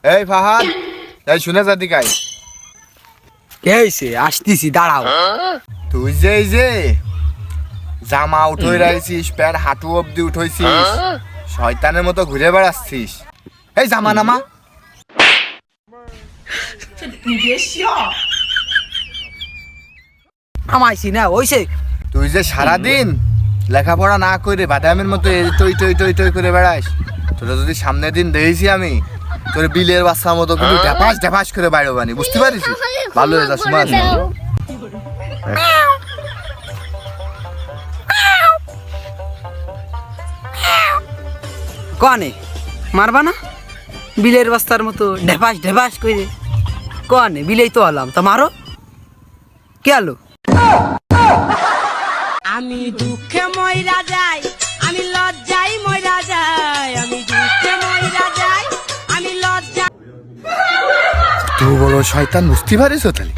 এই ফাহাদ, এই শুনে যা দিকাই। এইছে আসতেছি, দাঁড়াও। তুই যে এই যে জামা উঠোই রাখছিস, প্যান্ট হাঁটু অব্দি উঠোইছিস, শয়তানের মতো ঘুরে বেড়াচ্ছিস। এই জামা নামা। আমাইছি না ওইছে। তুই যে সারাদিন লেখাপড়া না করে বাদামের মতো টই টই টই টই করে বেড়াস, তোরা যদি সামনের দিন দেখেছি আমি তোর বিলের বাচ্চার মতো কিন্তু ঢ্যাপাস ঢ্যাপাস করে বাইরে বানি, বুঝতে পারিস? ভালো হয়ে যাস মাছ। কনে মারবা না? বিলের বাস্তার মতো ঢেপাস ঢেপাস করে কনে বিলেই তো আলাম, তা মারো কে আলো? আমি দুঃখে মইরা যাই, আমি লজ্জায় মইরা যাই, আমি দুঃখে মইরা যাই, আমি লজ্জা। তুই বড় শয়তান, বুঝতে পারিস তাহলে?